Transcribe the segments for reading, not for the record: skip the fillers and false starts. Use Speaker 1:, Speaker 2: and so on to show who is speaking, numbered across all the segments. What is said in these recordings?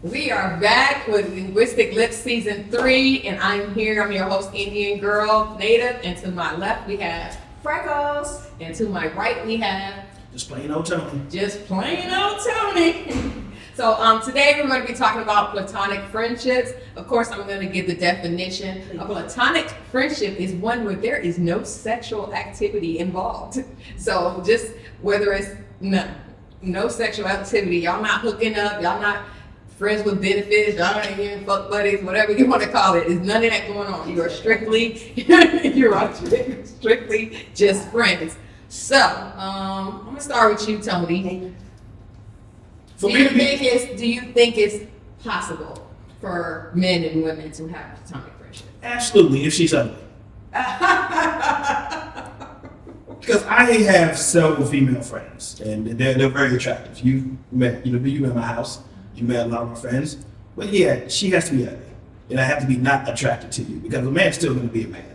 Speaker 1: We are back with Linguistic Lips Season 3, and I'm your host, Indian Girl Native, and to my left we have
Speaker 2: Freckles.
Speaker 1: and to my right we have
Speaker 3: Just plain old Tony.
Speaker 1: just plain old Tony. So today we're going to be talking about platonic friendships. Of course, I'm going to give the definition. A platonic friendship is one where there is no sexual activity involved. So just whether it's no sexual activity, y'all not hooking up, y'all not friends with benefits, y'all ain't even fuck buddies, whatever you want to call it. There's none of that going on. You are strictly strictly just friends. So I'm gonna start with you, Tony. Do you think it's possible for men and women to have platonic friendship?
Speaker 3: Absolutely, if she's ugly. Because I have several female friends, and they're very attractive. You met my house. You met a lot of my friends, but yeah, she has to be ugly, and I have to be not attracted to you because a man's still going to be a man.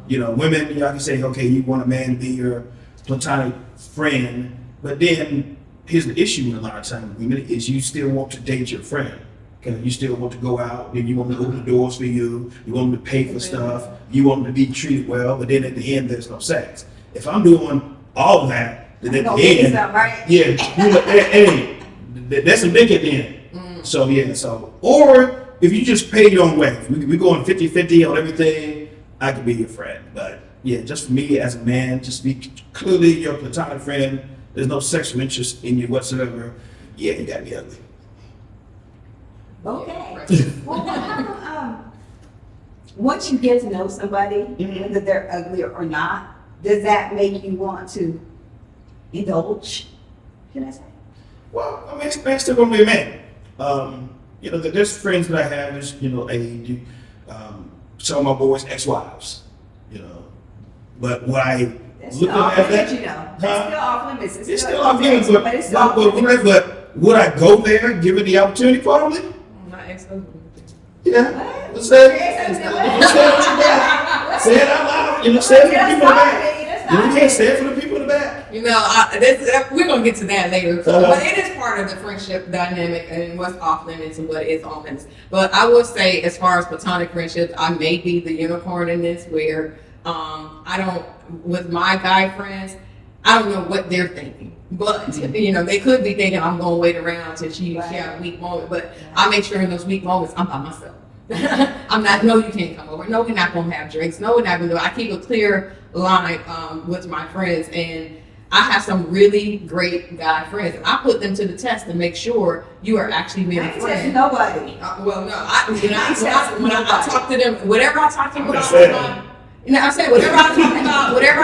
Speaker 3: Mm-hmm. Women, y'all can say, okay, you want a man to be your platonic friend, but then here's the issue with a lot of times with women is you still want to date your friend. Okay, you still want to go out, then you want to open the doors for you want them to pay for stuff, you want them to be treated well, but then at the end there's no sex. If I'm doing all of that, then at the end,
Speaker 2: right?
Speaker 3: yeah, hey, that's some dick at the end. So yeah, or if you just pay your own way, we going 50-50 on everything, I could be your friend. But yeah, just for me as a man, just be clearly your platonic friend. There's no sexual interest in you whatsoever. Yeah, you gotta be ugly.
Speaker 2: Okay. Well, once you get to know somebody, whether they're ugly or not, does that make you want to indulge? Should I say?
Speaker 3: Well, I mean, man's still gonna be a man. There's friends that I have. There's some of my boys' ex-wives. But what I
Speaker 2: That's
Speaker 3: look
Speaker 2: still off
Speaker 3: at
Speaker 2: limits,
Speaker 3: that,
Speaker 2: That's still off limits.
Speaker 3: it's still off limits.
Speaker 2: But it's off limits.
Speaker 3: But would I go there, given the opportunity? Probably.
Speaker 1: My ex-husband.
Speaker 3: Yeah. Let's say it out loud. Say it for the people in the back. You can't say it for the people in the back.
Speaker 1: We're gonna get to that later. But it is part of the friendship dynamic and what's off limits and what is on limits. But I will say, as far as platonic friendships, I may be the unicorn in this, where I don't, with my guy friends, I don't know what they're thinking. But they could be thinking I'm gonna wait around till she have a weak moment. But I make sure in those weak moments I'm by myself. I'm not. No, you can't come over. No, we're not gonna have drinks. No, we're not gonna do it. I keep a clear line with my friends, and I have some really great guy friends. I put them to the test to make sure you are actually being a friend.
Speaker 2: Nobody.
Speaker 1: Well, no. When I talk to them, whatever I talk to them about. I said whatever I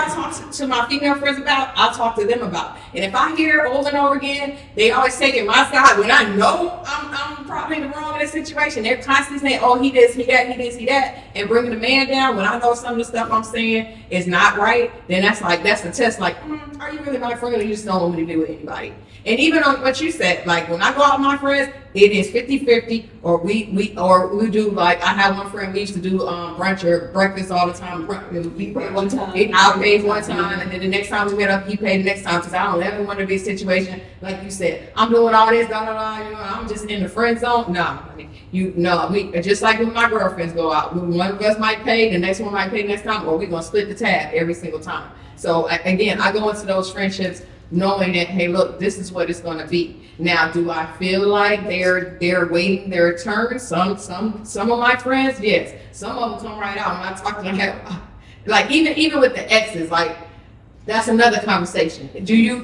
Speaker 1: talk to my female friends about, I'll talk to them about. And if I hear over and over again, they always taking my side when I know I'm probably wrong in this situation. They're constantly saying, "Oh, he this, he that, he this, he that," and bringing the man down. When I know some of the stuff I'm saying is not right, then that's the test. Like, are you really my friend, or you just don't want me to be with anybody? And even on what you said, like when I go out with my friends, it is 50-50, or we do, like, I have one friend, we used to do brunch or breakfast all the time. We pay one time. I'll pay one time, and then the next time we met up, he paid the next time, because I don't ever want to be a situation like you said. I'm doing all this, I'm just in the friend zone. No, we just like when my girlfriends go out. One of us might pay, the next one might pay next time, or we're gonna split the tab every single time. So again, I go into those friendships knowing that, hey, look, this is what it's going to be. Now, do I feel like they're waiting their turn? Some of my friends, yes. Some of them come right out. When I talk to them, like even with the exes, like that's another conversation. Can you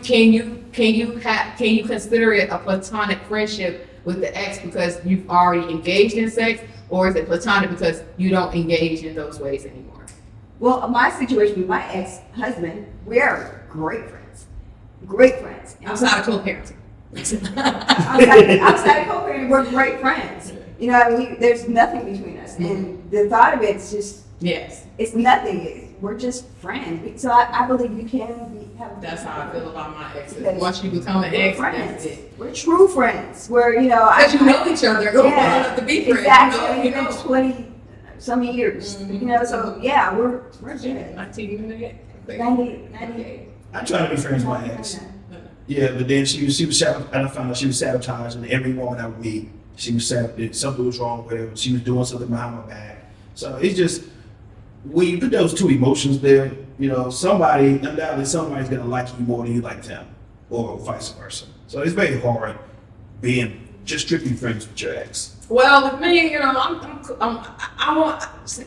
Speaker 1: consider it a platonic friendship with the ex because you've already engaged in sex, or is it platonic because you don't engage in those ways anymore?
Speaker 2: Well, my situation with my ex-husband, we are great friends. Great friends.
Speaker 1: Outside of co-parenting.
Speaker 2: outside of co-parenting, we're great friends. There's nothing between us. And the thought of it's just,
Speaker 1: yes,
Speaker 2: it's nothing. We're just friends. So I believe you can have.
Speaker 1: That's how I feel about my exes. Once you become an ex, that's it.
Speaker 2: We're true friends. Where
Speaker 1: because you know each other, go on to be friends.
Speaker 2: Exactly. You know, 20 some years. So yeah, we're good. 98.
Speaker 3: I tried to be friends with my ex. Yeah, but then she was I found out she was sabotaging every woman I would meet. She was saying something was wrong with her. She was doing something behind my back. So it's just, when you put those two emotions there, you know, undoubtedly somebody's gonna like you more than you like them, or vice versa. So it's very hard being just strictly friends with your ex.
Speaker 1: Well, with me, you know,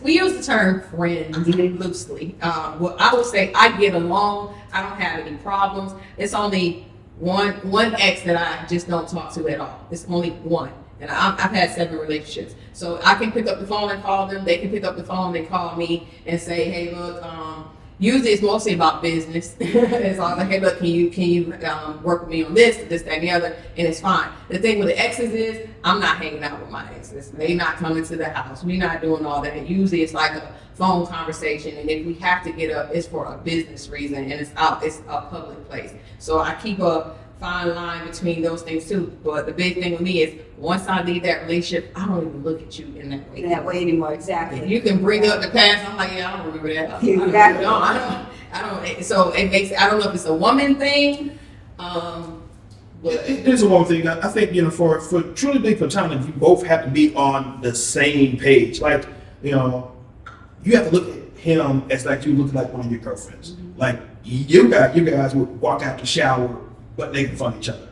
Speaker 1: we use the term friend loosely. Well, I would say I get along. I don't have any problems. It's only one ex that I just don't talk to at all. It's only one. And I've had 7 relationships. So I can pick up the phone and call them. They can pick up the phone and call me and say, hey, look, usually it's mostly about business. It's all like, hey, look, can you work with me on this, that, and the other, and it's fine. The thing with the exes is, I'm not hanging out with my exes. They not coming to the house. We're not doing all that. Usually it's like a phone conversation, and if we have to get up, it's for a business reason, and it's a public place. So I keep a fine line between those things too. But the big thing with me is, once I leave that relationship, I don't even look at you in that way.
Speaker 2: In that way anymore, exactly.
Speaker 1: You can bring up the past. I'm like, yeah, I don't remember that.
Speaker 2: Exactly.
Speaker 1: I don't. So it makes. I don't know if it's a woman thing. But
Speaker 3: It is a woman thing. I think, you know, for truly being platonic, you both have to be on the same page. Like, you know, you have to look at him as like you look like one of your girlfriends. Mm-hmm. Like you guys would walk out the shower but naked in front of each other,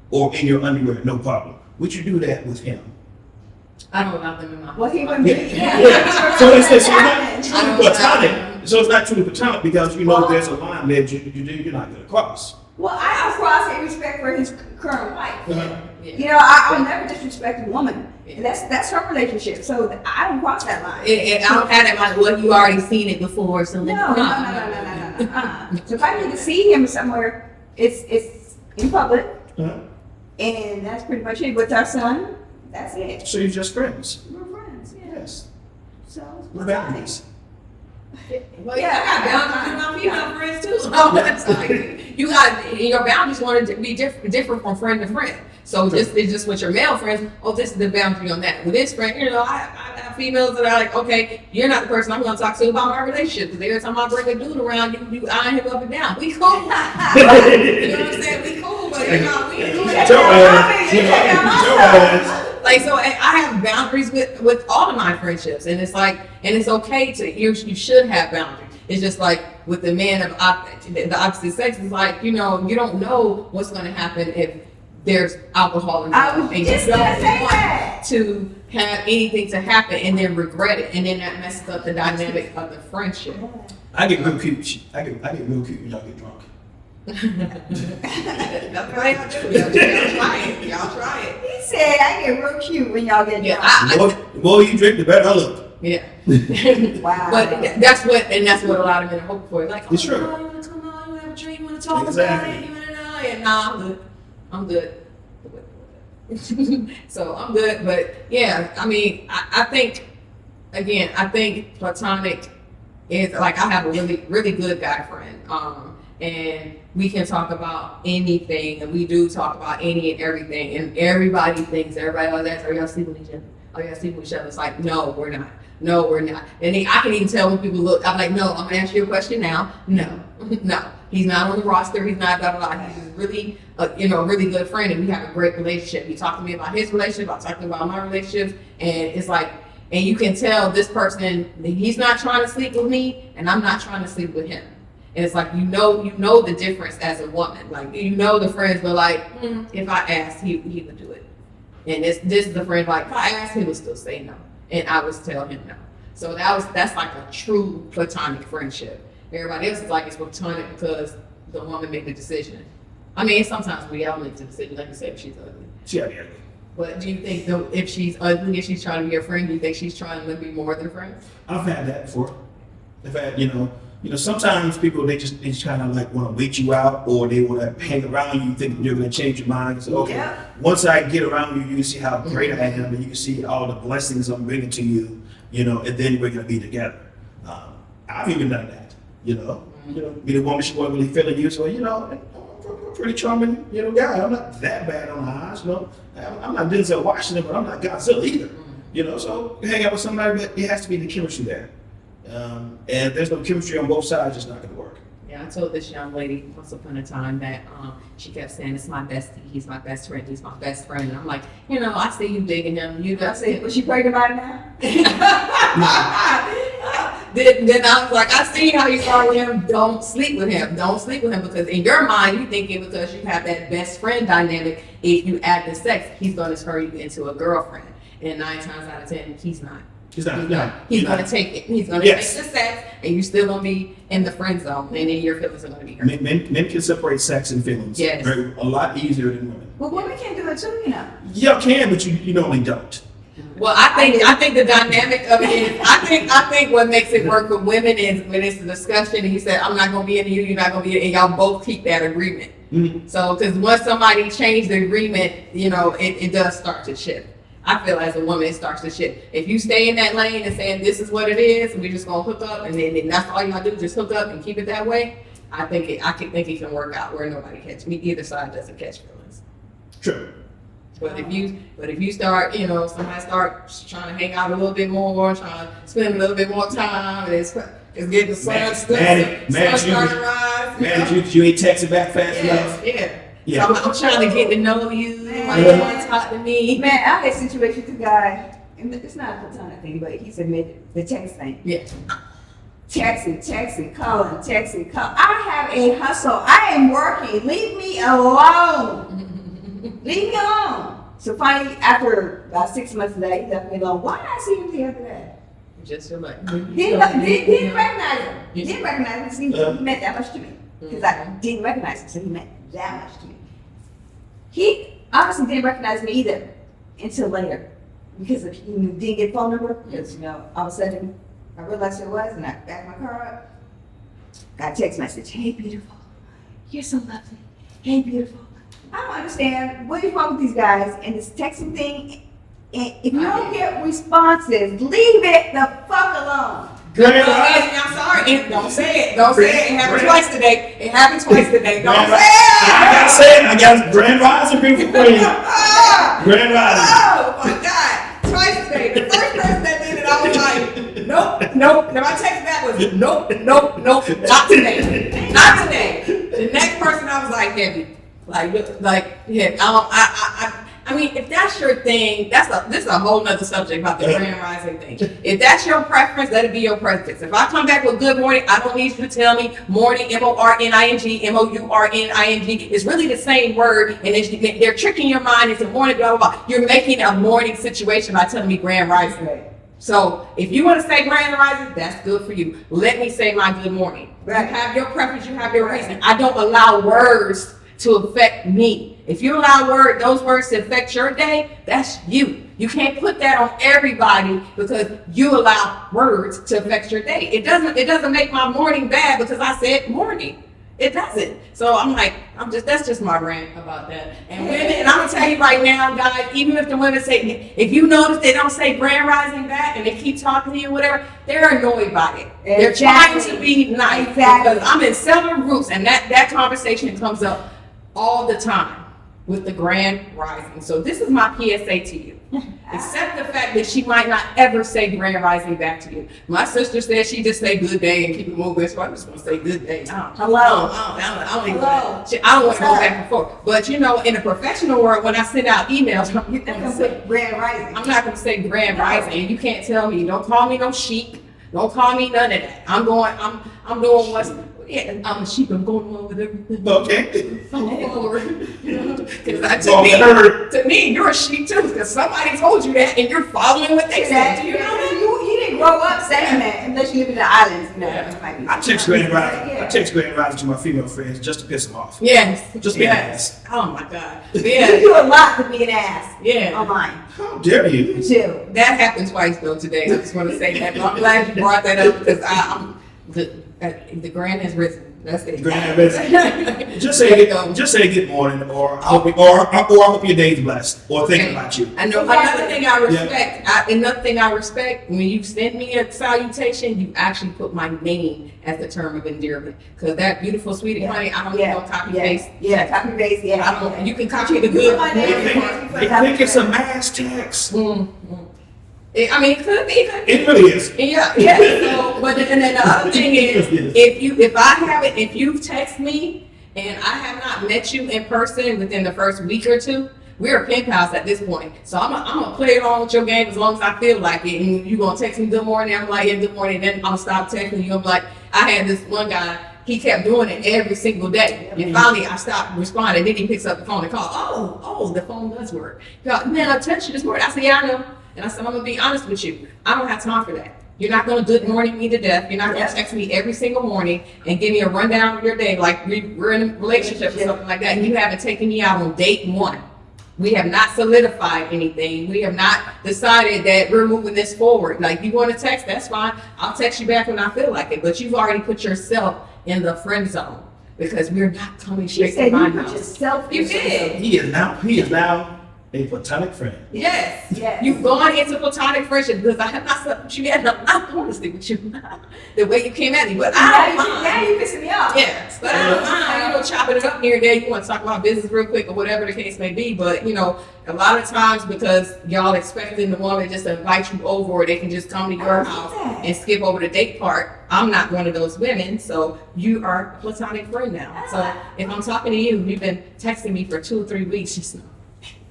Speaker 3: or in your underwear, no problem. Would you do that with him?
Speaker 1: I don't allow them in my.
Speaker 2: Well, he wouldn't be.
Speaker 3: Yeah. So it's not truly platonic. So it's not truly platonic because you know there's a line that you're not going to cross.
Speaker 2: Well, I cross in respect for his current wife.
Speaker 3: Uh-huh.
Speaker 1: Yeah.
Speaker 2: You know, I'll never disrespect a woman. And that's her relationship. So I don't cross that line.
Speaker 1: And I don't have that like, well, you already seen it before, so
Speaker 2: No. So if I need to see him somewhere, it's in public,
Speaker 3: Uh-huh.
Speaker 2: and that's pretty much it. With our son, that's it.
Speaker 3: So you're just friends.
Speaker 2: We're friends, yeah.
Speaker 3: Yes.
Speaker 2: So
Speaker 3: What boundaries?
Speaker 1: Well, yeah, I got boundaries with my female friends too. So that's like, you got your boundaries want to be different from friend to friend. So it's just with your male friends. Oh, this is the boundary on that. With this friend, you know, I have females that are like, okay, you're not the person I'm going to talk to about my relationship. Because every time I bring a dude around, you eyeing him up and down. We cool. You know what I'm saying? We cool, but you know, we do that. Like, so I have boundaries with all of my friendships, and it's like, and it's okay to, you should have boundaries. It's just like with the man of the opposite sex, it's like, you know, you don't know what's going to happen if there's alcohol involved.
Speaker 2: I was
Speaker 1: and
Speaker 2: just
Speaker 1: you
Speaker 2: gonna
Speaker 1: don't
Speaker 2: say
Speaker 1: want
Speaker 2: that.
Speaker 1: to have anything to happen and then regret it, and then that messes up the dynamic of the friendship.
Speaker 3: I get real cute. I get real cute when y'all get drunk.
Speaker 1: That's what y'all do. Y'all try it. Y'all try it.
Speaker 2: He said, I get real cute when y'all get
Speaker 1: Yeah,
Speaker 2: drunk.
Speaker 3: The more you drink, the better I look.
Speaker 1: Yeah.
Speaker 2: Wow.
Speaker 1: But that's what a lot of men are hoping for. Like, oh,
Speaker 3: It's true.
Speaker 1: no, you want to come on, you want to have a drink, you want to talk
Speaker 3: Exactly.
Speaker 1: about it, you want to know. And nah, I'm good. So I'm good. But yeah, I mean, I think platonic is like, I have a really, really good guy friend. And we can talk about anything, and we do talk about any and everything, and everybody thinks, everybody that's, are y'all sleeping with each other? Are y'all sleeping with each other? It's like, no, we're not. No, we're not. And I can even tell when people look, I'm like, no, I'm gonna ask you a question now. No, no, he's not on the roster. He's not, blah, blah, blah. He's really, a really good friend, and we have a great relationship. He talked to me about his relationship, I talked about my relationships, and it's like, and you can tell this person, he's not trying to sleep with me, and I'm not trying to sleep with him. And it's like, you know the difference as a woman. Like, you know the friends were like, if I asked, he would do it. And this is the friend, like, if I asked, he would still say no. And I would tell him no. So that's like a true platonic friendship. Everybody else is like, it's platonic because the woman made the decision. I mean, sometimes we all make the decision, like you said, if she's ugly.
Speaker 3: She got ugly.
Speaker 1: But do you think, though, if she's ugly, if she's trying to be your friend, do you think she's trying to be more than friends?
Speaker 3: I've had that before. I've had, you know, sometimes people, they just kind of like want to wait you out, or they want to hang around you, think you're going to change your mind. So, okay,
Speaker 2: Yeah.
Speaker 3: once I get around you, you can see how great I am, and you can see all the blessings I'm bringing to you, and then we're going to be together. I've even done that, be the woman she wasn't really feeling you, so, I'm a pretty charming, guy. I'm not that bad on the eyes, I'm not Denzel Washington, but I'm not Godzilla either, so you hang out with somebody, but it has to be the chemistry there. And if there's no chemistry on both sides, it's not going to work.
Speaker 1: Yeah, I told this young lady once upon a time that she kept saying, it's my bestie, he's my best friend, he's my best friend. And I'm like, I see you digging him.
Speaker 2: I said, was she pregnant by now?
Speaker 1: Then I was like, I see how you are with him. Don't sleep with him. Don't sleep with him, because in your mind, you thinking because you have that best friend dynamic, if you add the sex, he's going to turn you into a girlfriend. And 9 times out of 10, he's not.
Speaker 3: He's not.
Speaker 1: He's going to take it. He's going to take the sex, and you're still going to be in the friend zone, and then your feelings are going to be hurt.
Speaker 3: Men can separate sex and feelings.
Speaker 1: Yes.
Speaker 3: A lot easier than women.
Speaker 2: Well, women can do it too,
Speaker 3: Yeah, can, but you normally don't.
Speaker 1: Well, I think the dynamic of it is, I think what makes it work for women is when it's a discussion and he said, I'm not going to be into you, you're not going to be in, and y'all both keep that agreement.
Speaker 3: Mm-hmm.
Speaker 1: So, because once somebody changed the agreement, it does start to shift. I feel as a woman, it starts to shift. If you stay in that lane and saying this is what it is, and we're just going to hook up, and then that's all you got to do, just hook up and keep it that way, I think it can work out where nobody catch me. Either side doesn't catch feelings.
Speaker 3: True.
Speaker 1: But if you start, somebody starts trying to hang out a little bit more, trying to spend a little bit more time, and it's getting the sun starting to rise.
Speaker 3: Man, you ain't texting back fast enough.
Speaker 1: Yeah. So I'm trying to get to know you. Why you want to talk to me?
Speaker 2: Man, I had a situation with a guy, and it's not a platonic thing, but he's admitted the text thing.
Speaker 1: Yeah.
Speaker 2: Texting, calling. I have a hustle. I am working. Leave me alone. Leave me alone. So finally, after about 6 months of that, he left me alone. Why did I see him the other day?
Speaker 1: Just feel like
Speaker 2: Didn't recognize him. Didn't recognize him. He meant that much to me. Because I didn't recognize him, so he meant that much to me. He obviously didn't recognize me either until later. Because if he didn't get a phone number, because all of a sudden I realized who it was, and I backed my car up. Got a text message, hey beautiful, you're so lovely. Hey beautiful. I don't understand what is wrong with these guys and this texting thing. And if you don't get responses, leave it the fuck alone.
Speaker 1: Good. I'm sorry. Don't say it. Don't say it. It happened twice today. Don't say it.
Speaker 3: I got Grand Rising, beautiful queen. Grand Rising.
Speaker 1: Oh my God. Twice today. The first person that did it, I was like, nope. And my text back was, nope. Not today. Not today. The next person, I was like, heavy. I mean, if that's your thing, this is a whole nother subject about the Grand Rising thing. If that's your preference, let it be your preference. If I come back with good morning, I don't need you to tell me morning, morning, mourning. It's really the same word, and they're tricking your mind into morning, blah, blah, blah. You're making a morning situation by telling me Grand Rising.
Speaker 2: Right.
Speaker 1: So if you want to say Grand Rising, that's good for you. Let me say my good morning.
Speaker 2: Right.
Speaker 1: You have your preference, you have your reason. I don't allow words to affect me. If you allow those words to affect your day, that's you. You can't put that on everybody because you allow words to affect your day. It doesn't make my morning bad because I said morning. It doesn't. So I'm like, that's just my rant about that. And women, and I'm gonna tell you right now, guys, even if the women say, if you notice they don't say Grand Rising back and they keep talking to you, whatever, they're annoyed by it. They're trying to be nice. Because I'm in several groups and that conversation comes up all the time with the Grand Rising. So this is my PSA to you. Accept the fact that she might not ever say Grand Rising back to you. My sister said she just say good day and keep it moving, so I'm just gonna say good day.
Speaker 2: Hello.
Speaker 1: I don't want to go back and forth. But in the professional world, when I send out emails,
Speaker 2: Grand Rising.
Speaker 1: I'm not gonna say Grand Rising, and you can't tell me. Don't call me no sheep. Don't call me none of that. I'm doing what's. Yeah, I'm a sheep. I'm going along with everything.
Speaker 3: Okay.
Speaker 1: I'm forward. To me, you're a sheep too, because somebody told you that, and you're following what they said. Do you know that?
Speaker 2: You didn't grow up saying that unless you live in the islands.
Speaker 3: I text Grand Rising. I text Grand Rising to my female friends just to piss them off.
Speaker 1: Yes.
Speaker 3: Just be an ass.
Speaker 1: Oh my God.
Speaker 2: Yeah. You do a lot to be an ass.
Speaker 1: Yeah.
Speaker 2: On mine.
Speaker 3: How dare you?
Speaker 2: You too.
Speaker 1: That happened twice though today. I just want to say that. But I'm glad you brought that up because the grand has risen. That's it.
Speaker 3: Grand has risen. Just say good morning, or I hope your day's blessed, or thinking about you.
Speaker 1: I know. Another thing I respect. When you send me a salutation, you actually put my name as the term of endearment. Because that beautiful sweetie honey, I don't need no copy paste.
Speaker 2: Yeah, copy paste. Yeah.
Speaker 1: You can copy the good.
Speaker 3: They think it's a mass text.
Speaker 1: I mean, it could be.
Speaker 3: It really is.
Speaker 1: Yeah. So, but and then the other thing is, if you've texted me and I have not met you in person within the first week or two, we're pen pals at this point. So I'm gonna play along with your game as long as I feel like it. And you gonna text me good morning, I'm like, yeah, good morning. Then I'll stop texting you. I'm like, I had this one guy. He kept doing it every single day. And finally, I stopped responding. Then he picks up the phone and calls. Oh, the phone does work. He goes, man, I texted you this morning. I said, yeah, I know. And I said, I'm going to be honest with you. I don't have time for that. You're not going to good morning me to death. You're not going to text me every single morning and give me a rundown of your day like we're in a relationship or something like that. And you haven't taken me out on date one. We have not solidified anything. We have not decided that we're moving this forward. Like, you want to text, that's fine. I'll text you back when I feel like it. But you've already put yourself in the friend zone because we're not coming straight to my house. You did.
Speaker 3: He is now a platonic friend.
Speaker 1: Yes. You've gone into platonic friendship because I have not slept with you yet. I'm honestly with you. The way you came at me, but I don't mind.
Speaker 2: Now you're pissing me off.
Speaker 1: Yes, but I don't mind, chopping it up here and there. You want to talk about business real quick or whatever the case may be, but a lot of times because y'all expecting the woman just to invite you over or they can just come to your house and skip over the date part. I'm not one of those women, so you are a platonic friend now. So if I'm talking to you, you've been texting me for 2 or 3 weeks, just know.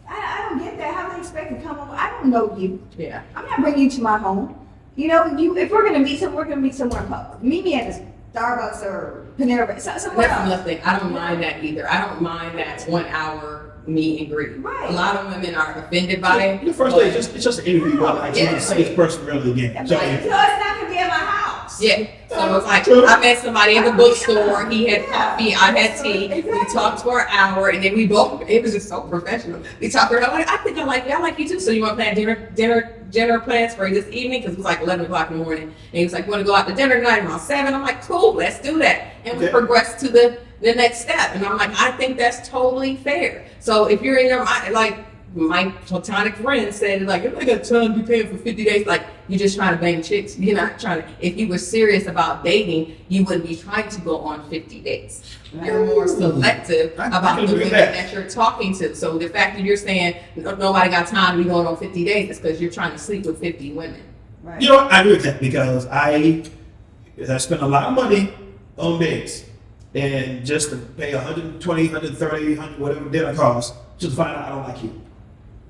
Speaker 2: I don't get that. How do they expect to come over? I don't know you.
Speaker 1: Yeah.
Speaker 2: I'm not bringing you to my home. If we're gonna meet somewhere, we're gonna meet somewhere public. Meet me at a Starbucks or Panera, somewhere
Speaker 1: That's
Speaker 2: else.
Speaker 1: nothing. I don't mind that either. I don't mind that 1 hour meet and greet.
Speaker 2: Right.
Speaker 1: A lot of women are offended by it.
Speaker 3: The first day, it's just an interview. Like, you see this person really again. So,
Speaker 2: So it's not gonna be at my house.
Speaker 1: Yeah. So it's like, I met somebody at the bookstore. He had coffee, I had tea. We talked for an hour, and then it was just so professional. We talked for an hour. I think I like you too. So you want to plan dinner plans for this evening? Because it was like 11 o'clock in the morning. And he was like, want to go out to dinner tonight around 7? I'm like, cool, let's do that. And we progressed to the next step. And I'm like, I think that's totally fair. So if you're in your mind, like, my platonic friend said, like, if I got time to be paying for 50 days, like, you're just trying to bang chicks. You're not trying to, if you were serious about dating, you wouldn't be trying to go on 50 dates. You're more selective about the women that you're talking to. So the fact that you're saying nobody got time to be going on 50 dates is because you're trying to sleep with 50 women.
Speaker 2: Right.
Speaker 3: You know what? I agree with that because I spent a lot of money on dates. And just to pay 120, 130, 100, whatever dinner costs, just to find out I don't like you.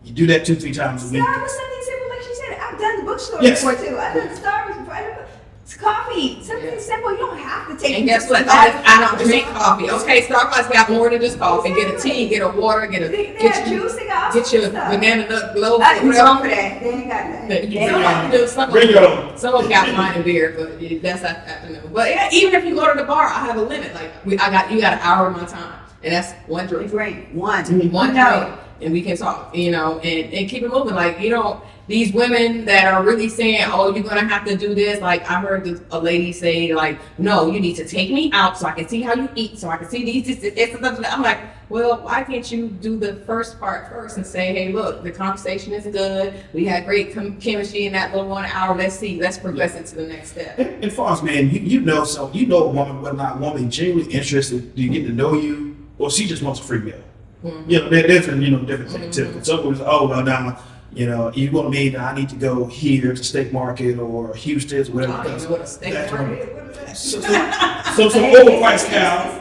Speaker 3: You do that 2-3 times a week.
Speaker 2: Starbucks, something simple, like she said. I've done the bookstore
Speaker 3: Yes.
Speaker 2: before too. I've done Starbucks before. It's coffee. Something simple. You don't have to take.
Speaker 1: And guess what? I don't drink coffee. Okay, Starbucks got more than just coffee. Get a tea, get a water, get your banana nut glow.
Speaker 2: What's wrong for that? They ain't got that.
Speaker 3: Bring your own.
Speaker 1: Some of them got wine and beer, but that's afternoon. But yeah, even if you go to the bar, I have a limit. Like you got an hour of my time, and that's one drink.
Speaker 2: Drink one
Speaker 1: drink, and we can talk. And keep it moving. Like these women that are really saying, oh, you're gonna have to do this. Like I heard a lady say, like, no, you need to take me out so I can see how you eat, so I can see this. I'm like, well, why can't you do the first part first and say, hey, look, the conversation is good. We had great chemistry in that little 1 hour. Let's progress into the next step.
Speaker 3: And for us, man, you know a woman, whether or not a woman genuinely interested, do you get to know you, or she just wants a free meal. Mm-hmm. There's a different thing too. Some women say, oh well, now you want me? Now I need to go here to Steak Market or Houston's, whatever.
Speaker 1: I don't know what a steak market is.
Speaker 3: Some overpriced cow.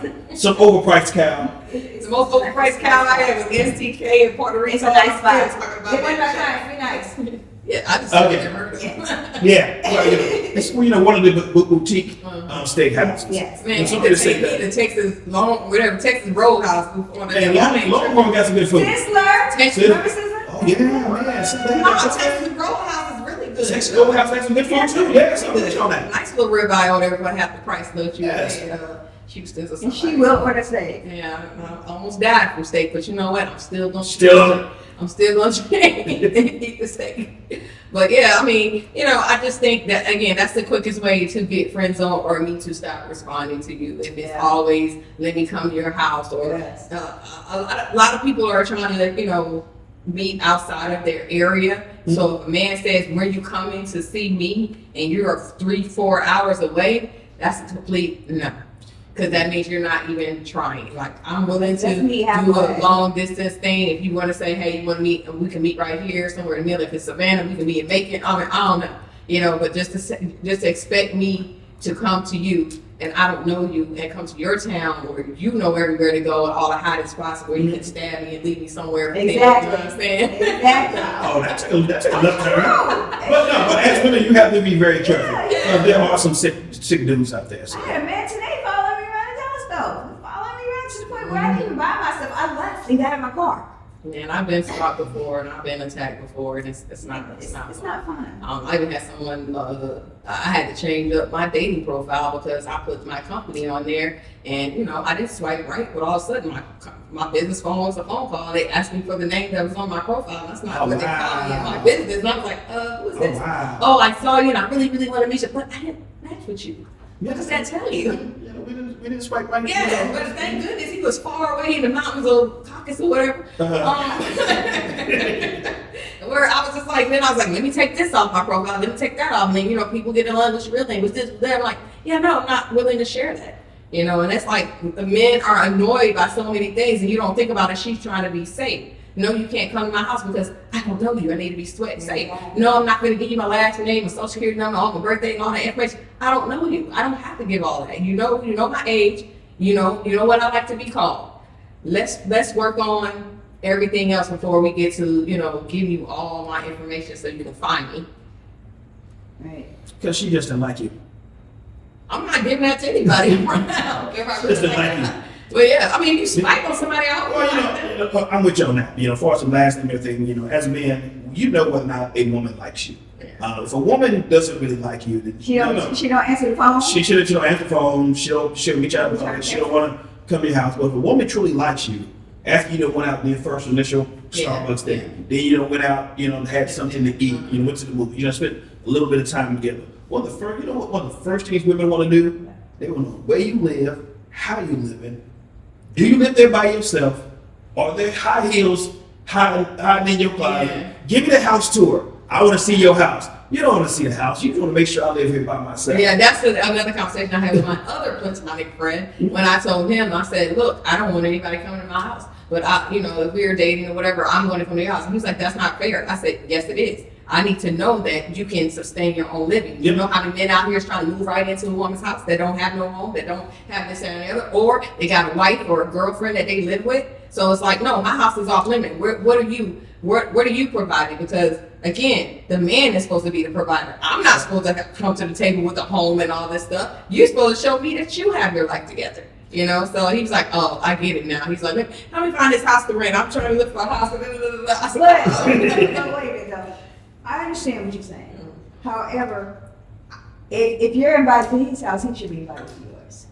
Speaker 1: The most overpriced cow I had was STK in Puerto Rico.
Speaker 2: It's a nice spot.
Speaker 1: It
Speaker 2: went by time. Pretty nice.
Speaker 1: Yeah, I just never heard of it.
Speaker 3: Yeah, it's one of the boutique steakhouses.
Speaker 2: Yes.
Speaker 1: Man, you could take me to Texas Roadhouse before that.
Speaker 3: And Longhorn got some good food.
Speaker 2: Sizzler. Remember Sizzler?
Speaker 3: Oh yeah, man.
Speaker 1: Texas Roadhouse is really good.
Speaker 3: Texas Roadhouse has some good food too. Yeah, so good on that.
Speaker 1: Nice little ribeye on there for half the price, don't you?
Speaker 3: Yes.
Speaker 1: Houston's or something.
Speaker 2: And she will order steak.
Speaker 1: Yeah, I almost died from steak, but you know what? I'm still gonna eat the steak. But yeah, I mean, I just think that again, that's the quickest way to get friend zone or me to stop responding to you. If it's always let me come to your house, or a lot of people are trying to meet outside of their area. Mm-hmm. So if a man says, "When you coming to see me?" and you're 3-4 hours away, that's a complete no. Because that means you're not even trying. Like, I'm willing to
Speaker 2: Let's
Speaker 1: do
Speaker 2: meet
Speaker 1: a
Speaker 2: halfway.
Speaker 1: long distance thing. If you want to say, hey, you want to meet, we can meet right here, somewhere in the middle. If it's Savannah, we can meet in Macon. I don't know. You know, but just to expect me to come to you and I don't know you and come to your town where you know everywhere to go and all the hiding spots where you can stab me and leave me somewhere.
Speaker 2: Exactly.
Speaker 1: You know what I'm saying?
Speaker 2: Exactly.
Speaker 3: Oh, that's a left turn. But as women, you have to be very careful. There are some sick dudes out there. So.
Speaker 2: I had a man today follow me around the telescope. Follow me around to the point where I didn't even buy myself. I left and got in my car.
Speaker 1: And I've been stalked before, and I've been attacked before, and it's not
Speaker 2: It's
Speaker 1: fun.
Speaker 2: not fun.
Speaker 1: I even had someone. I had to change up my dating profile because I put my company on there, and you know I didn't swipe right. But all of a sudden, my business phone was a phone call. And they asked me for the name that was on my profile. That's not what they call me in my business. And I was like, who is this?
Speaker 3: Wow.
Speaker 1: Oh, I saw you, and I really, really want to meet you, but I didn't match with you. What does that tell you?
Speaker 3: Yeah, we didn't swipe right.
Speaker 1: Yeah, but thank goodness he was far away in the mountains of Caucasus or whatever. Where I was just like, then I was like, let me take this off my profile, let me take that off. And then, you know, people get in love with your real name. Was this, that? I'm like, yeah, no, I'm not willing to share that. You know, and it's like the men are annoyed by so many things and you don't think about it. She's trying to be safe. No, you can't come to my house because I don't know you. I need to be safe. No, I'm not going to give you my last name, my social security number, all my birthday, and all that information. I don't know you. I don't have to give all that. You know my age. You know what I like to be called. Let's work on everything else before we get to give you all my information so you can find me.
Speaker 2: Right.
Speaker 3: Because she just didn't like you.
Speaker 1: I'm not giving that to anybody right now. If I really
Speaker 3: Just didn't like you.
Speaker 1: But yeah, I mean, you spike on somebody else.
Speaker 3: Well, I'm with you on that. As far as the last name and everything, as men, you know whether or not a woman likes you. If a woman doesn't really like you, then
Speaker 2: She don't answer the phone.
Speaker 3: She should answer the phone. She'll reach out to you. She don't want to come to your house. But if a woman truly likes you, after you went out in your first initial Starbucks thing, then you went out, had something to eat. Went to the movie. Spent a little bit of time together. One of the first things women want to do, they want to know where you live, how you living. Do you live there by yourself? Are there high heels hiding in your closet?
Speaker 1: Yeah.
Speaker 3: Give me the house tour. I want to see your house. You don't want to see the house. You just want to make sure I live here by myself.
Speaker 1: Yeah, that's another conversation I had with my other platonic friend. When I told him, I said, look, I don't want anybody coming to my house. But if we were dating or whatever, I'm going to come to your house. And he's like, that's not fair. I said, yes, it is. I need to know that you can sustain your own living. You know how many men out here is trying to move right into a woman's house that don't have no home, that don't have this and the other, or they got a wife or a girlfriend that they live with. So it's like, no, my house is off limit. What are you providing? Because again, the man is supposed to be the provider. I'm not supposed to come to the table with a home and all this stuff. You're supposed to show me that you have your life together. So he was like, oh, I get it now. He's like, let me find this house to rent. I'm trying to look for a house. I said,
Speaker 2: But wait a minute though. I understand what you're saying. However, if you're invited to his house, he should be invited to yours.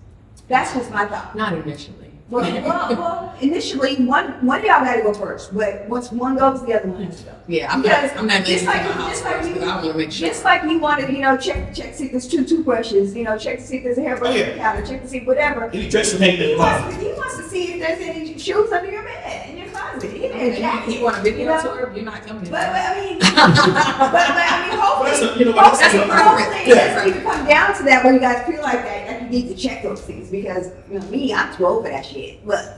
Speaker 2: That's just my thought.
Speaker 1: not initially.
Speaker 2: Well, initially, one of y'all got to go first. But once one goes, the other one has to go.
Speaker 1: Yeah, I'm
Speaker 2: Because
Speaker 1: not
Speaker 2: just
Speaker 1: letting
Speaker 2: like
Speaker 1: you in my house first, but I want to make sure.
Speaker 2: Just like you wanted, check to see if there's two toothbrushes, check to see if there's a hairbrush on the counter, check to see whatever.
Speaker 3: Any dressing hanging in
Speaker 2: He
Speaker 3: the closet.
Speaker 2: wants to see if there's any shoes under your bed, in your closet, in your jacket.
Speaker 1: You want a video
Speaker 2: you know?
Speaker 1: tour? You're not coming in.
Speaker 2: But hopefully,
Speaker 1: that's a preference.
Speaker 2: it doesn't even come down to that where you guys feel like that. Like you need to check those things because me, I'm too old for that shit. But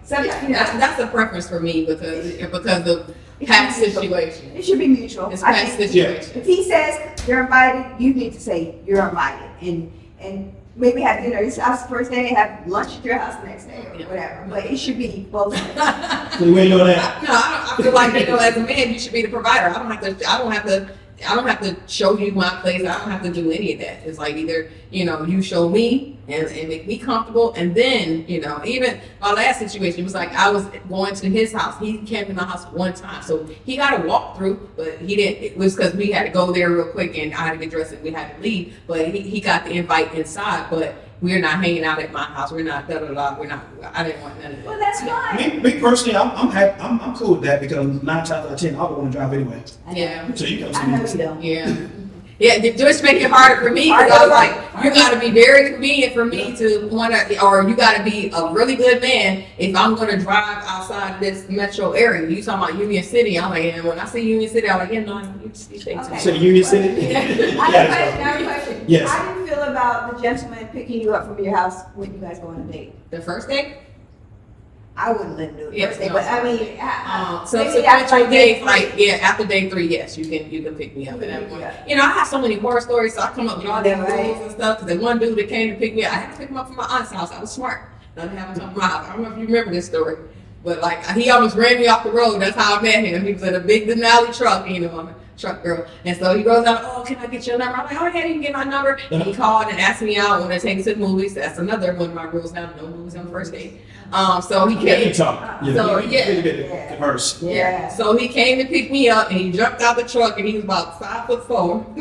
Speaker 2: sometimes
Speaker 1: That's a preference for me because of past situation.
Speaker 2: it should be mutual.
Speaker 1: It's
Speaker 2: I
Speaker 1: past
Speaker 2: think
Speaker 1: situation.
Speaker 2: if he says you're invited, you need to say you're invited, and maybe have dinner at his house the first day, have lunch at your house the next day, or whatever. But it should be both.
Speaker 3: So you ain't doing that.
Speaker 1: No, I feel like as a man, you should be the provider. I don't have to show you my place. I don't have to do any of that. It's like either you show me and make me comfortable, and then even my last situation, it was like I was going to his house. He came to my house one time, so he got a walk through, but he didn't. It was because we had to go there real quick, and I had to get dressed, and we had to leave. But he got the invite inside, but we're not hanging out at my house. We're not We're not. I didn't want none of that.
Speaker 2: Well, that's fine.
Speaker 3: Me personally, I'm happy. I'm cool with that because 9 times out of 10, I don't want to drive anyway.
Speaker 1: Yeah.
Speaker 3: So you come
Speaker 2: I know
Speaker 3: see
Speaker 2: you
Speaker 3: me.
Speaker 2: don't.
Speaker 1: Yeah. Yeah, they just make it harder for me because I was like, you got to be very convenient for me to want to, or you got to be a really good man if I'm going to drive outside of this metro area. You talking about Union City? I'm like, yeah. When I say Union City, I'm like, yeah, no, you stay
Speaker 2: Okay.
Speaker 3: So Union City?
Speaker 2: I have a question.
Speaker 3: Yes.
Speaker 2: How do you feel about the gentleman picking you up from your house when you guys go on a date?
Speaker 1: The first date?
Speaker 2: I wouldn't let him do it
Speaker 1: Yes,
Speaker 2: first date,
Speaker 1: no.
Speaker 2: but I mean,
Speaker 1: So
Speaker 2: maybe after
Speaker 1: sequential
Speaker 2: day
Speaker 1: dates, like yeah, after day 3, yes, you can pick me up at that point. You know, I have so many horror stories, so I come up with all these rules and stuff. Because the one dude that came to pick me up, I had to pick him up from my aunt's house. I was smart. I didn't have him come from my house. I don't know if you remember this story, but like he almost ran me off the road. That's how I met him. He was in a big Denali truck, you know, I'm a truck girl, and so he goes out. Oh, can I get your number? I'm like, oh yeah, you can get my number. And he called and asked me out when I take him to the movies. That's another one of my rules now. No movies on the first date. So he
Speaker 3: Yeah,
Speaker 1: came.
Speaker 3: you talk. Yeah,
Speaker 1: So,
Speaker 3: you
Speaker 1: yeah.
Speaker 3: get converse.
Speaker 1: Yeah. So he came to pick me up and he jumped out the truck and he was about 5'4",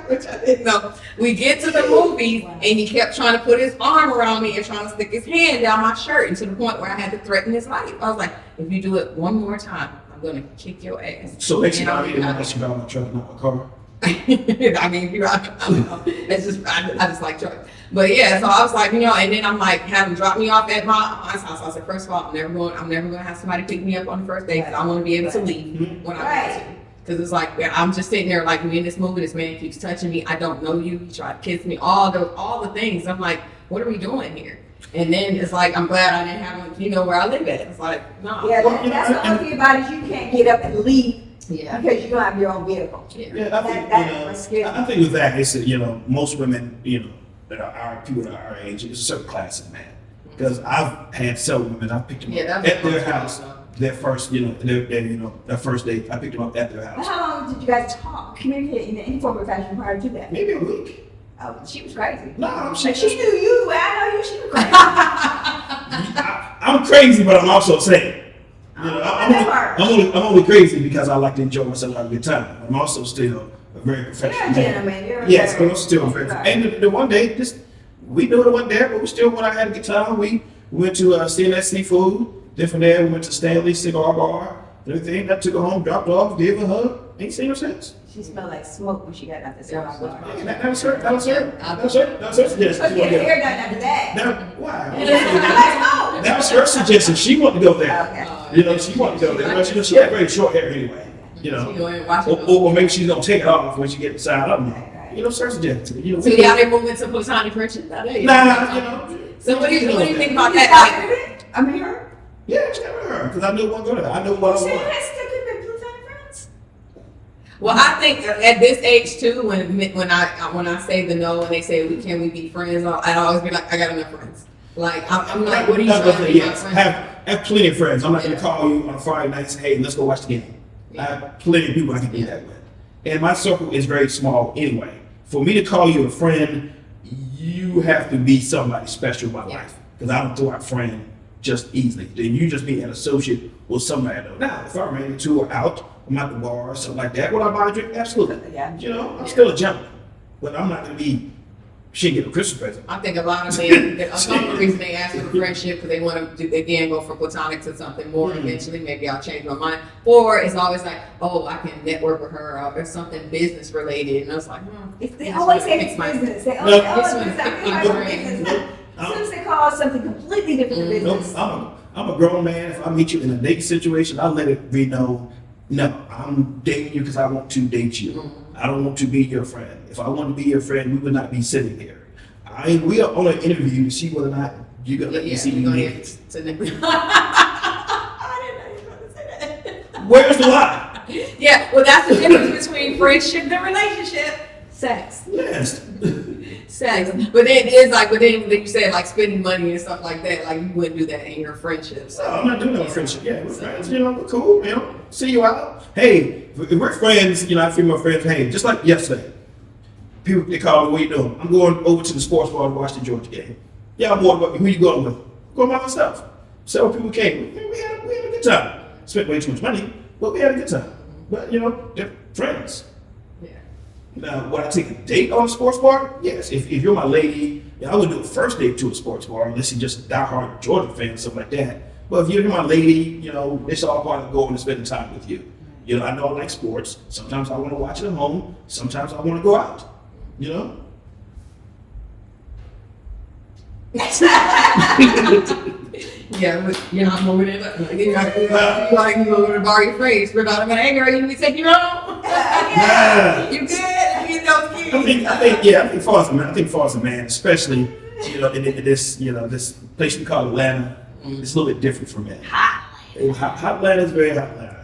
Speaker 1: which I didn't know. We get to the movies and he kept trying to put his arm around me and trying to stick his hand down my shirt, and to the point where I had to threaten his life. I was like, if you do it one more time, I'm gonna kick your ass.
Speaker 3: So next
Speaker 1: And
Speaker 3: time
Speaker 1: I'm
Speaker 3: you
Speaker 1: not-
Speaker 3: ask you about my truck, not my car.
Speaker 1: I mean, you're right. I don't know. It's just I just like trucks. But yeah, so I was like, you know, and then I'm like, have him drop me off at my aunt's house. I said, first of all, I'm never going to have somebody pick me up on the first day because I want to be able to leave when I want to. Because it's like I'm just sitting there like, we in this movie, this man keeps touching me. I don't know you. He tried to kiss me. All the things. I'm like, what are we doing here? And then it's like, I'm glad I didn't have him, you know, where I live at. It's like, no.
Speaker 2: Yeah, that's the only thing about it is you can't get up and leave
Speaker 1: Yeah.
Speaker 2: because you don't have your own vehicle.
Speaker 3: Yeah, I think
Speaker 2: That scares
Speaker 3: I
Speaker 2: me.
Speaker 3: think with that, it's you know, most women, you know, that are our people that are our age, it's a certain class of man. Because I've had several women, I picked them
Speaker 1: Yeah,
Speaker 3: up
Speaker 1: that
Speaker 3: at
Speaker 1: was
Speaker 3: their
Speaker 1: fun,
Speaker 3: house,
Speaker 1: so.
Speaker 3: their first, you know, their first date. I picked them up at their
Speaker 2: But
Speaker 3: house.
Speaker 2: how long did you guys talk, communicate in any form or fashion prior to that?
Speaker 3: Maybe a week.
Speaker 2: Oh, she was crazy.
Speaker 3: No,
Speaker 2: She knew you. Well, I know you. She was crazy.
Speaker 3: I'm crazy, but I'm also sane. You know, I'm only crazy because I like to enjoy myself and have a good time. I'm also still a very professional
Speaker 2: You're a
Speaker 3: man.
Speaker 2: gentleman. You're a
Speaker 3: Yes,
Speaker 2: very-
Speaker 3: I'm still very. And the one day, we knew it wasn't there, but we still went. I had a good time. We went to CNS Seafood. Different there. We went to Stanley Cigar Bar. And everything. I took her home, dropped her off, gave her a hug. Ain't seen her since.
Speaker 2: She smelled like smoke when she got out the cigar bar.
Speaker 3: Yeah, that was her. That was her. That was her. That was her suggestion.
Speaker 2: But get her hair done after that.
Speaker 3: Why?
Speaker 2: Like,
Speaker 3: That was her suggestion. She wanted to go there.
Speaker 2: Okay.
Speaker 3: You know, she wanted to go there. But, you know, she had very short hair anyway. You know,
Speaker 1: She go and watch it.
Speaker 3: or maybe she's gonna take it off when she gets inside. I don't know. You know, her suggestion. You know,
Speaker 1: So y'all didn't move into platonic friendship now, there you go.
Speaker 3: nah, you know.
Speaker 1: So what do you think about
Speaker 2: You
Speaker 1: that?
Speaker 2: got rid of it? I mean, her?
Speaker 3: Yeah, she got with her because I knew one girl. I knew what I
Speaker 2: You said you
Speaker 3: wanted.
Speaker 2: guys still could have been platonic friends?
Speaker 1: Well, I think at this age too, when I say the no and they say can we be friends, I always be like, I got enough friends. Like I'm like, what are you
Speaker 3: That's
Speaker 1: trying
Speaker 3: what
Speaker 1: to
Speaker 3: I
Speaker 1: be
Speaker 3: say,
Speaker 1: my
Speaker 3: yes.
Speaker 1: friend?
Speaker 3: Have plenty of friends. I'm not
Speaker 1: Yeah.
Speaker 3: gonna call you on a Friday night and say, hey, let's go watch the game. I have plenty of people I can do that with. And my circle is very small anyway. For me to call you a friend, you have to be somebody special in my life. Because I don't throw out friend just easily. Then you just be an associate with somebody I know. Now, if I ran into her out, I'm at the bar or something like that, would I buy a drink? Absolutely.
Speaker 2: Yeah.
Speaker 3: You know, I'm still a gentleman. But I'm not gonna be, she get a Christmas present.
Speaker 1: I think a lot of men, some of the reason they ask for friendship because they want to again go from platonic to something more eventually. Maybe I'll change my mind. Or it's always like, oh, I can network with her, or there's something business related, and I was like,
Speaker 2: They always say it's business. They always business. As soon as they call something completely different than
Speaker 3: Nope,
Speaker 2: business.
Speaker 3: I'm a grown man. If I meet you in a dating situation, I'll let it be known. No, I'm dating you because I want to date you. I don't want to be your friend. If I want to be your friend, we would not be sitting here. We are on an interview to see whether or not you're gonna let me see you naked.
Speaker 1: to I didn't know you were going to say that.
Speaker 3: Where's the lie?
Speaker 1: Yeah, well, that's the difference between friendship and relationship. Sex.
Speaker 3: Yes.
Speaker 1: Sex. But then it is like, but then you said like spending money and stuff like that, like you wouldn't do that in your friendships.
Speaker 3: No, I'm not doing that with friendship. Yeah, we're friends. You know, we're cool. You know, see you out. Hey, if we're friends. You know, I feel my friends. Hey, just like yesterday, people they call me. What you doing? I'm going over to the sports bar to watch the Georgia game. Yeah, I'm going. Who you going with? Going by myself. Several people came. We had a good time. Spent way too much money, but we had a good time. But you know, they're friends.
Speaker 1: Yeah.
Speaker 3: Now, would I take a date on a sports bar? Yes. If you're my lady, I would do a first date to a sports bar unless you're just a diehard Georgia fan or something like that. But if you're my lady, you know, it's all part of going and spending time with you. You know, I know I like sports. Sometimes I want to watch it at home. Sometimes I want to go out. You know?
Speaker 1: Yeah, but you're not moving it up. Like, you're like, you go to bar your face, but I'm gonna anger you, we take you home.
Speaker 3: Yeah.
Speaker 1: You good? You know,
Speaker 3: I think far as a man, especially, you know, in this, you know, this place we call Atlanta, it's a little bit different for men. Hot Atlanta is very hot Atlanta.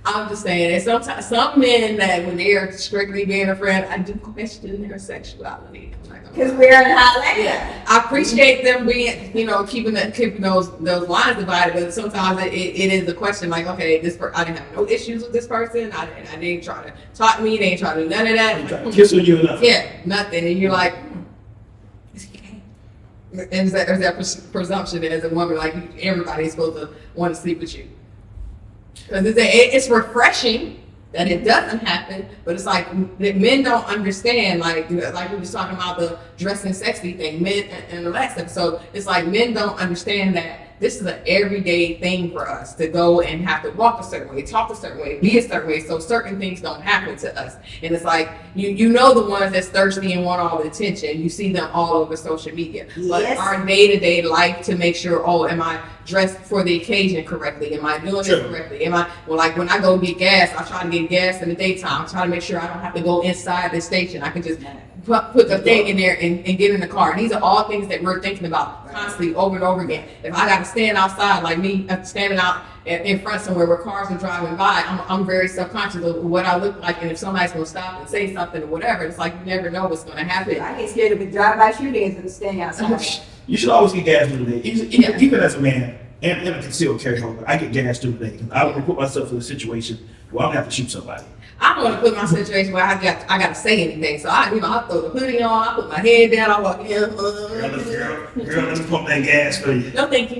Speaker 1: I'm just saying, and sometimes some men that when they are strictly being a friend, I do question their sexuality.
Speaker 2: Because we're in Atlanta.
Speaker 1: Yeah, I appreciate them being, you know, keeping those lines divided, but sometimes it is a question like, okay, I didn't have no issues with this person. I didn't try to talk to me. They didn't try to do none of that.
Speaker 3: You try to kiss with you or nothing.
Speaker 1: Yeah, nothing, and you're like, is he gay? And there's that presumption that as a woman, like everybody's supposed to want to sleep with you. Because it's refreshing that it doesn't happen, but it's like that men don't understand, like we was talking about the dressing sexy thing, men in the last episode, it's like men don't understand that this is an everyday thing for us to go and have to walk a certain way, talk a certain way, be a certain way, so certain things don't happen to us. And it's like, you know the ones that's thirsty and want all the attention, you see them all over social media. But our day-to-day life to make sure, am I dressed for the occasion correctly? Am I doing this correctly? Like when I go get gas, I try to get gas in the daytime. I try to make sure I don't have to go inside the station. I can just put the thing in there and get in the car. These are all things that we're thinking about constantly over and over again. If I got to stand outside, like me standing out in front somewhere where cars are driving by, I'm very self-conscious of what I look like, and if somebody's going to stop and say something or whatever, it's like you never know what's going to happen.
Speaker 2: I get scared of a drive-by shooting and staying outside.
Speaker 3: You should always get gas during the day, even as a man and a concealed carry holder. I get gas during the day. I don't want to put myself in a situation where I'm going to have to shoot somebody.
Speaker 1: I don't want to put my situation where I got to say anything. So I throw the hoodie on, I put my head down, I walk in.
Speaker 3: Girl, let me pump that gas for you.
Speaker 1: No thank you.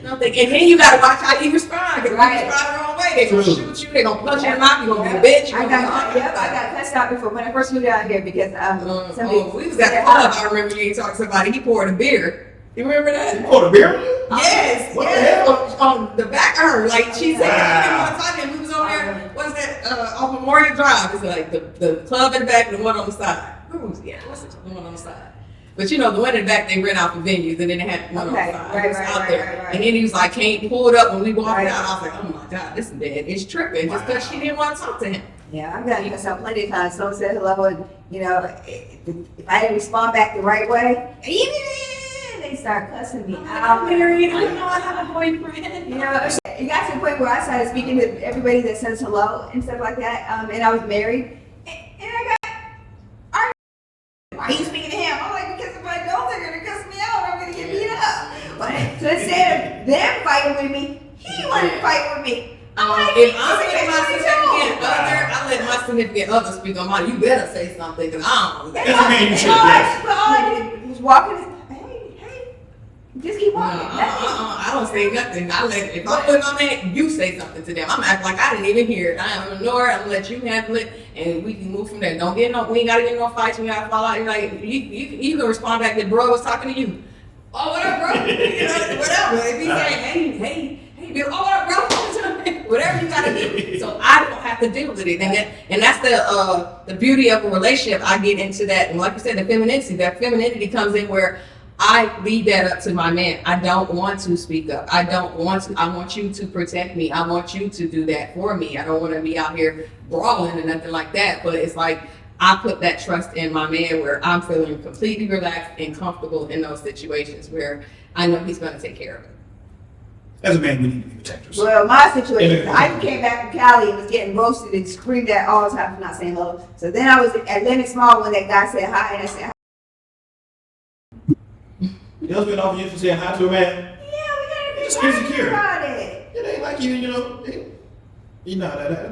Speaker 1: No thank you. And then you got to watch how you respond. Because if you respond the wrong way, they're going to shoot you, they're going to punch you in the mouth, you're going to be a bitch.
Speaker 2: I got cussed out before when I first moved out here because
Speaker 1: we was at the club. I remember you talking to somebody, he poured a beer. You remember that?
Speaker 3: You poured a beer on you?
Speaker 1: Yes.
Speaker 3: What the hell?
Speaker 1: On the back of her. Like she said, we was over there. What's that? Off Memorial Drive. It's like the club in the back and the one on the side. What's the one on the side? But you know, the one in the back, they rent out for venues, and then they had one on the side. Right. And then he was like, can't pull it up when we walked out. I was like, oh my God, this dead. It's tripping just because she didn't want to talk to him.
Speaker 2: Yeah, I've gotten cussed out plenty of times. Someone said hello, and you know, if I didn't respond back the right way, they start cussing me out.
Speaker 1: I'm married. I know I have a boyfriend.
Speaker 2: You know, it got to the point where I started speaking to everybody that says hello and stuff like that. And I was married, and I got, why are you speaking to him? I'm like, because if I don't, they're gonna cuss me out. I'm gonna get beat up. But so instead of them fighting with me, he wanted to fight with me.
Speaker 1: If I'm with my significant other, I let my significant other speak on mine. You better say something, because I don't know.
Speaker 3: That's a man you should have.
Speaker 2: All I did was walking. Just keep walking.
Speaker 1: I don't say nothing. If I'm putting on that, you say something to them. I'm acting like I didn't even hear it. I'm gonna ignore it. I'm gonna let you handle it, and we can move from there. We ain't gotta get no fights. We gotta fall out. You're like, you can respond back that bro was talking to you. Oh, what up, bro? You know, whatever. If he say, hey, Bill, oh, what up, bro? Whatever you gotta do. So I don't have to deal with it, and that's the beauty of a relationship. I get into that, and like you said, the femininity. That femininity comes in where I leave that up to my man. I don't want to speak up. I want you to protect me. I want you to do that for me. I don't want to be out here brawling or nothing like that. But it's like I put that trust in my man where I'm feeling completely relaxed and comfortable in those situations where I know he's going to take care of me.
Speaker 3: As a man, we need to be protectors.
Speaker 2: Well, my situation, I came back from Cali and was getting roasted and screamed at all the time for not saying hello. So then I was at Lennox Mall when that guy said hi, and I said hi.
Speaker 3: Your husband offer you for saying hi to a man?
Speaker 2: Yeah, we gotta be
Speaker 3: Just insecure.
Speaker 2: about it.
Speaker 3: It ain't like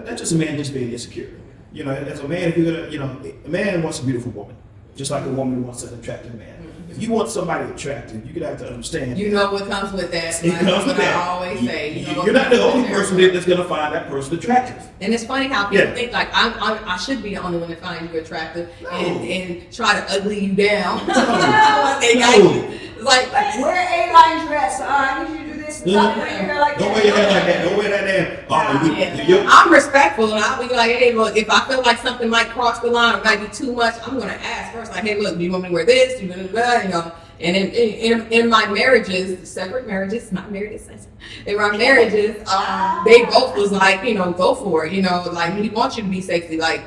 Speaker 3: that's just a man just being insecure. You know, as a man, if you're gonna, a man wants a beautiful woman, just like a woman wants an attractive man.
Speaker 1: Mm-hmm.
Speaker 3: If you want somebody attractive, you're gonna have to understand.
Speaker 1: You know what comes with that.
Speaker 3: It comes with that.
Speaker 1: I always say.
Speaker 3: You're not the only person that's gonna find that person attractive.
Speaker 1: And it's funny how people think like I should be the only one that finds you attractive and try to ugly you down. They got you. It's like
Speaker 2: wear A-line dress. I need you to do this. Stop wearing your hair like
Speaker 3: Don't
Speaker 2: that.
Speaker 3: wear your hair like that. Don't wear that damn. Oh,
Speaker 1: Yeah. I'm respectful, and I'll be like, hey, look, if I feel like something might cross the line or might be too much, I'm gonna ask first, like, hey, look, do you want me to wear this? Do you want to, you know? And in my marriages, separate marriages, not married, in my marriages, they both was like, you know, go for it, you know, like we want you to be sexy. Like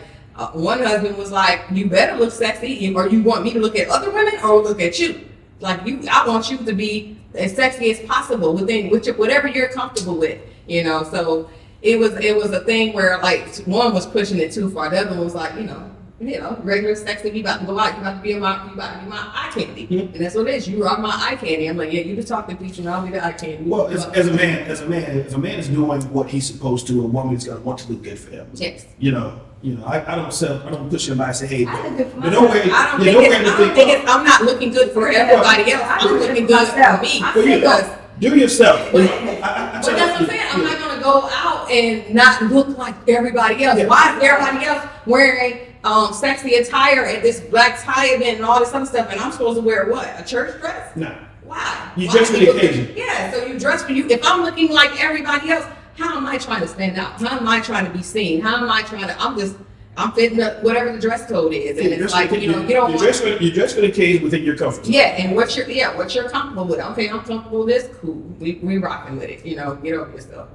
Speaker 1: one husband was like, you better look sexy, or you want me to look at other women or look at you. Like I want you to be as sexy as possible within whatever you're comfortable with, you know. So it was a thing where like one was pushing it too far, the other one was like, you know, regular sexy. We about to go out. You about to be my eye candy, and that's what it is. You are my eye candy. I'm like, yeah, you the talking feature, and I'll be the eye candy.
Speaker 3: Well, as a man, if a man is doing what he's supposed to, a woman is gonna want to look good for him.
Speaker 1: Yes.
Speaker 3: You know, I don't push him by and say, hey,
Speaker 2: I look good for
Speaker 3: but no way.
Speaker 1: I don't think it's, I'm not looking good for everybody else. I'm looking good for me.
Speaker 3: Well, do yourself.
Speaker 1: But that's what I'm saying. I'm not gonna go out and not look like everybody else.
Speaker 3: Yeah.
Speaker 1: Why is everybody else wearing sexy attire at this black tie event and all this other stuff, and I'm supposed to wear what? A church dress?
Speaker 3: No.
Speaker 1: Why?
Speaker 3: You dress for the occasion.
Speaker 1: Yeah, so you dress for you. If I'm looking like everybody else, how am I trying to stand out? How am I trying to be seen? How am I trying to? I'm fitting up whatever the dress code is, and it's like you don't want.
Speaker 3: You dress for the occasion within your comfort zone.
Speaker 1: Yeah, and what you're comfortable with. Okay, I'm comfortable with this. Cool, we rocking with it. You know, get over yourself.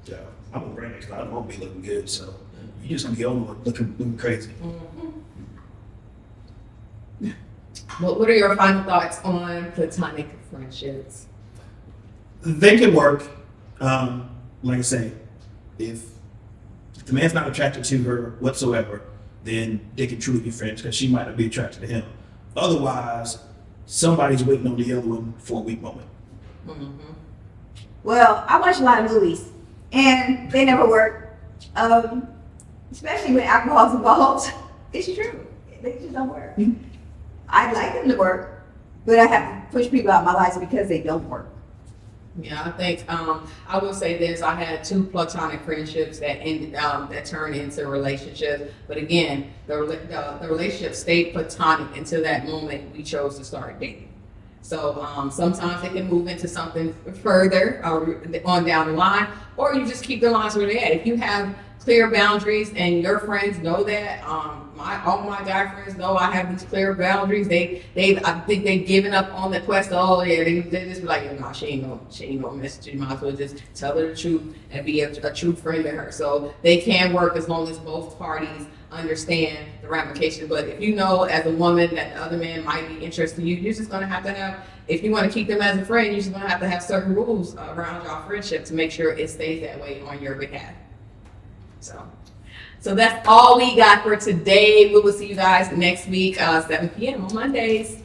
Speaker 3: Yeah, I'm gonna bring it because I don't want to be looking good, so you just gonna be on looking crazy.
Speaker 1: Well, what are your final thoughts on platonic friendships?
Speaker 3: They can work. Like I say, if the man's not attracted to her whatsoever, then they can truly be friends because she might not be attracted to him. Otherwise, somebody's waiting on the other one for a weak moment.
Speaker 1: Mm-hmm.
Speaker 2: Well, I watch a lot of movies, and they never work. Especially when alcohol's involved. It's true. They just don't work. I'd like them to work, but I have to push people out of my lives because they don't work.
Speaker 1: Yeah, I think I will say this. I had 2 platonic friendships that ended that turned into relationships. But again, the relationship stayed platonic until that moment we chose to start dating. So sometimes it can move into something further on down the line, or you just keep the lines where they're at. If you have clear boundaries and your friends know that, all my guy friends know I have these clear boundaries. I think they've given up on the quest. Oh yeah, they just be like, no, she ain't gonna mess. You might as well just tell her the truth and be a true friend to her. So they can work as long as both parties understand the ramifications. But if you know as a woman that the other man might be interested in you, you're just gonna have to have. If you want to keep them as a friend, you're just gonna have to have certain rules around your friendship to make sure it stays that way on your behalf. So that's all we got for today. We will see you guys next week, 7 p.m. on Mondays.